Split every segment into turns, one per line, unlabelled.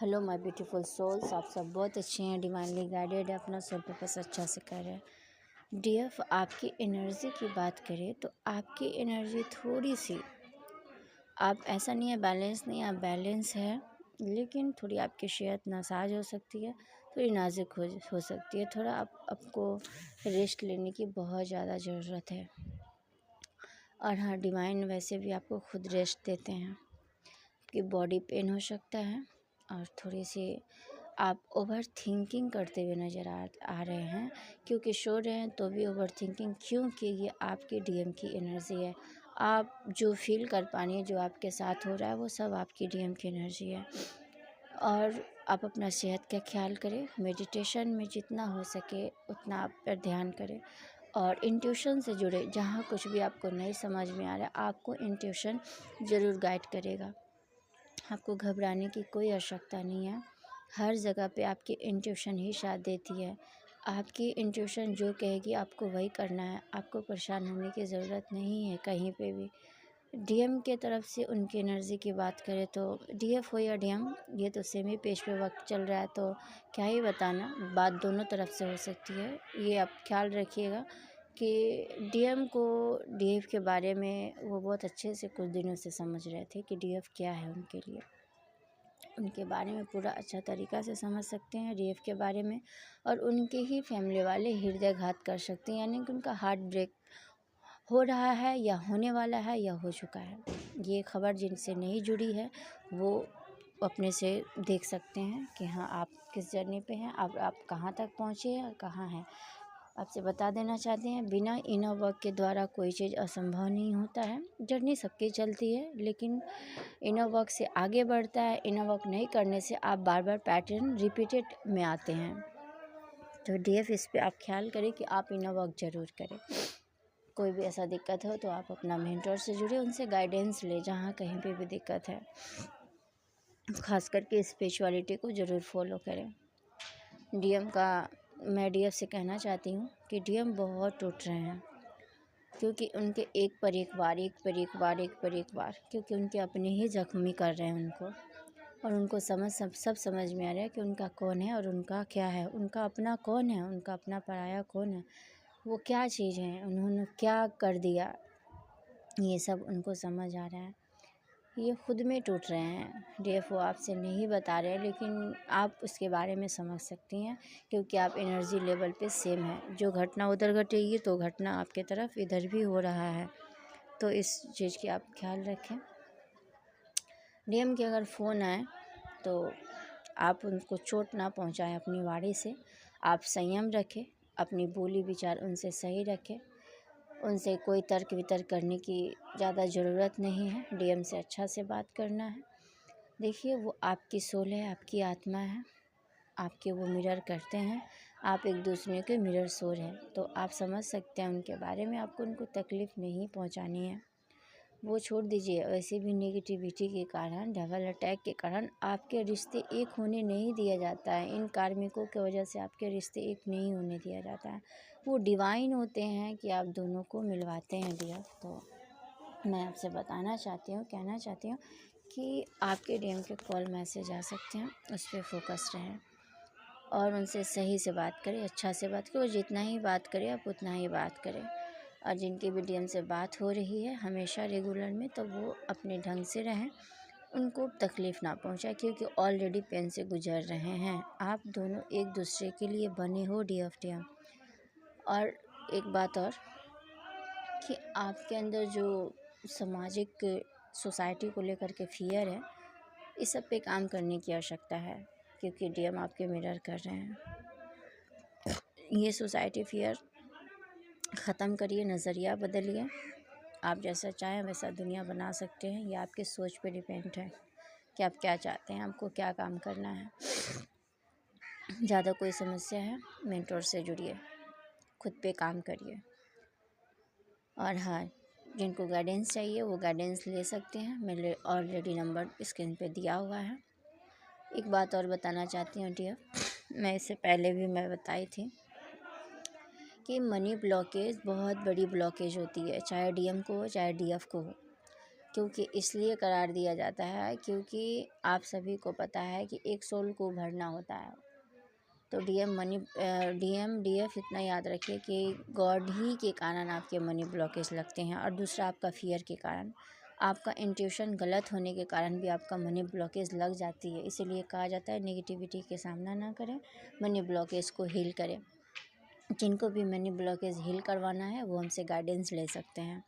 Hello my beautiful souls, आप सब बहुत अच्छे हैं, डिवाइनली गाइडेड है, अपना सोल पर्पस अच्छा से कर रहे हैं। डीएफ आपकी एनर्जी की बात करें तो आपकी एनर्जी थोड़ी सी, आप ऐसा नहीं है बैलेंस नहीं, आप बैलेंस है, लेकिन थोड़ी आपकी सेहत नासाज हो सकती है, थोड़ी नाजुक हो सकती है। थोड़ा आपको रेस्ट लेने की बहुत ज़्यादा ज़रूरत है। और हाँ, डिवाइन वैसे भी आपको खुद रेस्ट देते हैं कि बॉडी पेन हो सकता है और थोड़ी सी आप ओवर थिंकिंग करते हुए नज़र आ रहे हैं, क्योंकि सो रहे हैं तो भी ओवर थिंकिंग, क्योंकि ये आपकी डीएम की एनर्जी है। आप जो फील कर पानी है, जो आपके साथ हो रहा है, वो सब आपकी डीएम की एनर्जी है। और आप अपना सेहत का ख्याल करें, मेडिटेशन में जितना हो सके उतना आप पर ध्यान करें और इंट्यूशन से जुड़े। जहाँ कुछ भी आपको नहीं समझ में आ रहा है, आपको इंट्यूशन ज़रूर गाइड करेगा। आपको घबराने की कोई आवश्यकता नहीं है। हर जगह पे आपकी इंट्यूशन ही साथ देती है। आपकी इंट्यूशन जो कहेगी आपको वही करना है। आपको परेशान होने की ज़रूरत नहीं है कहीं पे भी। डीएम के तरफ से उनकी एनर्जी की बात करें तो डीएफ हो या डीएम, ये तो सेम ही पेज पे वक्त चल रहा है, तो क्या ही बताना, बात दोनों तरफ से हो सकती है। ये आप ख्याल रखिएगा कि डीएम को डीएफ के बारे में वो बहुत अच्छे से कुछ दिनों से समझ रहे थे कि डीएफ क्या है उनके लिए। उनके बारे में पूरा अच्छा तरीक़ा से समझ सकते हैं डीएफ के बारे में, और उनके ही फैमिली वाले हृदयघात कर सकते हैं, यानी कि उनका हार्ट ब्रेक हो रहा है या होने वाला है या हो चुका है। ये खबर जिनसे नहीं जुड़ी है वो अपने से देख सकते हैं कि हाँ, आप किस जर्नी पे हैं, आप कहाँ तक पहुँचे हैं और कहाँ हैं। आपसे बता देना चाहते हैं, बिना इनर वर्क के द्वारा कोई चीज़ असंभव नहीं होता है। जर्नी सबकी चलती है, लेकिन इनर वर्क से आगे बढ़ता है। इनर वर्क नहीं करने से आप बार बार पैटर्न रिपीटेड में आते हैं। तो डीएफ इस पे आप ख्याल करें कि आप इनर वर्क ज़रूर करें। कोई भी ऐसा दिक्कत हो तो आप अपना मेंटर से जुड़े, उनसे गाइडेंस ले जहाँ कहीं पे भी दिक्कत है। ख़ास करके स्पिरिचुअलिटी को ज़रूर फॉलो करें। डीएम का मैं डीएफ से कहना चाहती हूँ कि डीएम बहुत टूट रहे हैं, क्योंकि उनके एक पर एक बार, क्योंकि उनके अपने ही ज़ख्मी कर रहे हैं उनको, और उनको सब समझ में आ रहा है कि उनका कौन है और उनका क्या है, उनका अपना कौन है, उनका अपना पराया कौन है, वो क्या चीज़ है, उन्होंने क्या कर दिया, ये सब उनको समझ आ रहा है। ये खुद में टूट रहे हैं। डीएफ वो आपसे नहीं बता रहे, लेकिन आप उसके बारे में समझ सकती हैं, क्योंकि आप एनर्जी लेवल पे सेम है। जो घटना उधर घटेगी तो घटना आपके तरफ इधर भी हो रहा है, तो इस चीज़ की आप ख्याल रखें। डीएम के अगर फ़ोन आए तो आप उनको चोट ना पहुंचाएं अपनी वाणी से। आप संयम रखें, अपनी बोली विचार उनसे सही रखें। उनसे कोई तर्क वितर्क करने की ज़्यादा ज़रूरत नहीं है। डीएम से अच्छा से बात करना है। देखिए, वो आपकी सोल है, आपकी आत्मा है, आपके वो मिरर करते हैं। आप एक दूसरे के मिरर सोल हैं, तो आप समझ सकते हैं उनके बारे में। आपको उनको तकलीफ़ नहीं पहुंचानी है। वो छोड़ दीजिए, वैसे भी नेगेटिविटी के कारण, डबल अटैक के कारण आपके रिश्ते एक होने नहीं दिया जाता है। इन कार्मिकों की वजह से आपके रिश्ते एक नहीं होने दिया जाता है। वो डिवाइन होते हैं कि आप दोनों को मिलवाते हैं डियर। तो मैं आपसे बताना चाहती हूँ, कहना चाहती हूँ कि आपके डीएम के कॉल मैसेज आ सकते हैं, उस पर फोकस रहें और उनसे सही से बात करें, अच्छा से बात करें, और जितना ही बात करें आप उतना ही बात करें। और जिनकी भी डीएम से बात हो रही है हमेशा रेगुलर में, तो वो अपने ढंग से रहें, उनको तकलीफ़ ना पहुंचाए, क्योंकि ऑलरेडी पेन से गुजर रहे हैं। आप दोनों एक दूसरे के लिए बने हो डीएफ डीएम। और एक बात और, कि आपके अंदर जो सामाजिक सोसाइटी को लेकर के फियर है, इस सब पे काम करने की आवश्यकता है, क्योंकि डीएम आपके मिरर कर रहे हैं। ये सोसाइटी फियर ख़त्म करिए, नज़रिया बदलिए। आप जैसा चाहें वैसा दुनिया बना सकते हैं। ये आपके सोच पे डिपेंड है कि आप क्या चाहते हैं, आपको क्या काम करना है। ज़्यादा कोई समस्या है, मेंटर से जुड़िए, खुद पे काम करिए। और हाँ, जिनको गाइडेंस चाहिए वो गाइडेंस ले सकते हैं। मेरे ऑलरेडी नंबर स्क्रीन पे दिया हुआ है। एक बात और बताना चाहती हूँ डियर, मैं इससे पहले भी मैं बताई थी कि मनी ब्लॉकेज बहुत बड़ी ब्लॉकेज होती है, चाहे डीएम को हो चाहे डीएफ को हो। क्योंकि इसलिए करार दिया जाता है क्योंकि आप सभी को पता है कि एक सोल को भरना होता है। तो डीएफ इतना याद रखिए कि गॉड ही के कारण आपके मनी ब्लॉकेज लगते हैं, और दूसरा आपका फियर के कारण, आपका इंट्यूशन गलत होने के कारण भी आपका मनी ब्लॉकेज लग जाती है। इसीलिए कहा जाता है नेगेटिविटी के सामना ना करें, मनी ब्लॉकेज को हील करें। जिनको भी मनी ब्लॉकेज हील करवाना है वो हमसे गाइडेंस ले सकते हैं।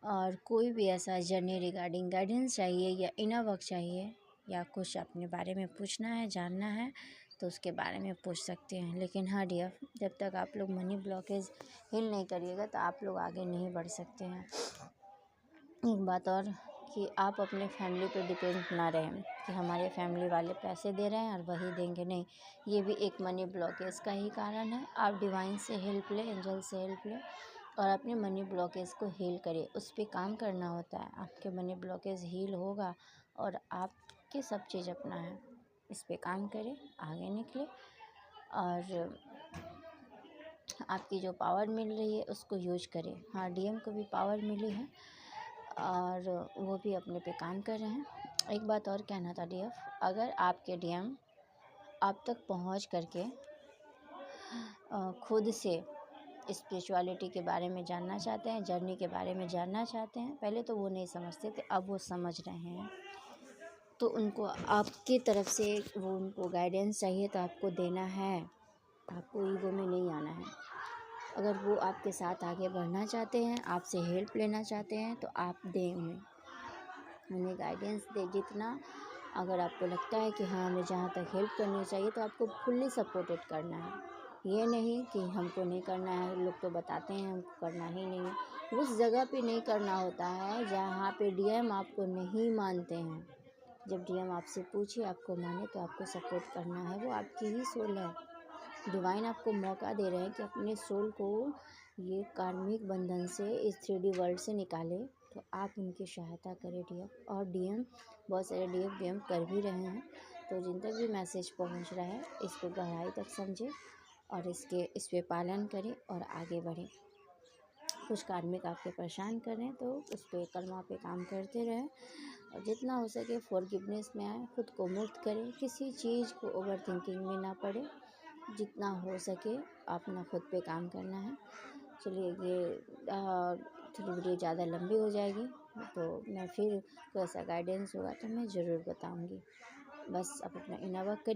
और कोई भी ऐसा जर्नी रिगार्डिंग गाइडेंस चाहिए या इनर वर्क चाहिए या कुछ अपने बारे में पूछना है, जानना है, तो उसके बारे में पूछ सकते हैं। लेकिन हाँ डियर, जब तक आप लोग मनी ब्लॉकेज हील नहीं करिएगा तो आप लोग आगे नहीं बढ़ सकते हैं। एक बात और कि आप अपने फैमिली पे डिपेंड ना रहें कि हमारे फैमिली वाले पैसे दे रहे हैं और वही देंगे, नहीं। ये भी एक मनी ब्लॉकेज का ही कारण है। आप डिवाइन से हेल्प लें, एंजल से हेल्प लें और अपने मनी ब्लॉकेज को हील करिए। उस पर काम करना होता है, आपके मनी ब्लॉकेज हील होगा और आपके सब चीज़ अपना है। इस पे काम करें, आगे निकले और आपकी जो पावर मिल रही है उसको यूज करें। हाँ, डीएम को भी पावर मिली है और वो भी अपने पे काम कर रहे हैं। एक बात और कहना था डीएफ, अगर आपके डीएम आप तक पहुंच करके खुद से स्पिरिचुअलिटी के बारे में जानना चाहते हैं, जर्नी के बारे में जानना चाहते हैं, पहले तो वो नहीं समझते थे, अब वो समझ रहे हैं, तो उनको आपकी तरफ से वो उनको गाइडेंस चाहिए तो आपको देना है। आपको ईगो में नहीं आना है। अगर वो आपके साथ आगे बढ़ना चाहते हैं, आपसे हेल्प लेना चाहते हैं, तो आप दें उन्हें गाइडेंस दें जितना। अगर आपको लगता है कि हाँ हमें जहाँ तक हेल्प करनी चाहिए तो आपको फुल्ली सपोर्टेड करना है। ये नहीं कि हमको नहीं करना है, लोग तो बताते हैं हमको करना ही नहीं है। उस जगह पे नहीं करना होता है जहाँ पे डीएम आपको नहीं मानते हैं। जब डीएम आपसे पूछे आपको माने तो आपको सपोर्ट करना है, वो आपकी ही सोल है। डिवाइन आपको मौका दे रहे हैं कि अपने सोल को ये कार्मिक बंधन से, इस 3D वर्ल्ड से निकाले, तो आप उनकी सहायता करें डीएम। और डीएम बहुत सारे डीएम कर भी रहे हैं। तो जिन तक भी मैसेज पहुंच रहा है इसको गहराई तक समझें और इस पे पालन करें और आगे बढ़ें। कुछ कार्मिक आपके परेशान करें तो उस पर कर्मा पे काम करते रहें और जितना हो सके फॉरगिवनेस में आए, खुद को मुक्त करें, किसी चीज़ को ओवर थिंकिंग में ना पड़े। जितना हो सके अपना खुद पे काम करना है। चलिए, ये थोड़ी वीडियो ज़्यादा लंबी हो जाएगी तो मैं फिर कोई ऐसा गाइडेंस होगा तो मैं ज़रूर बताऊंगी। बस आप अपना इनर वर्क करिए।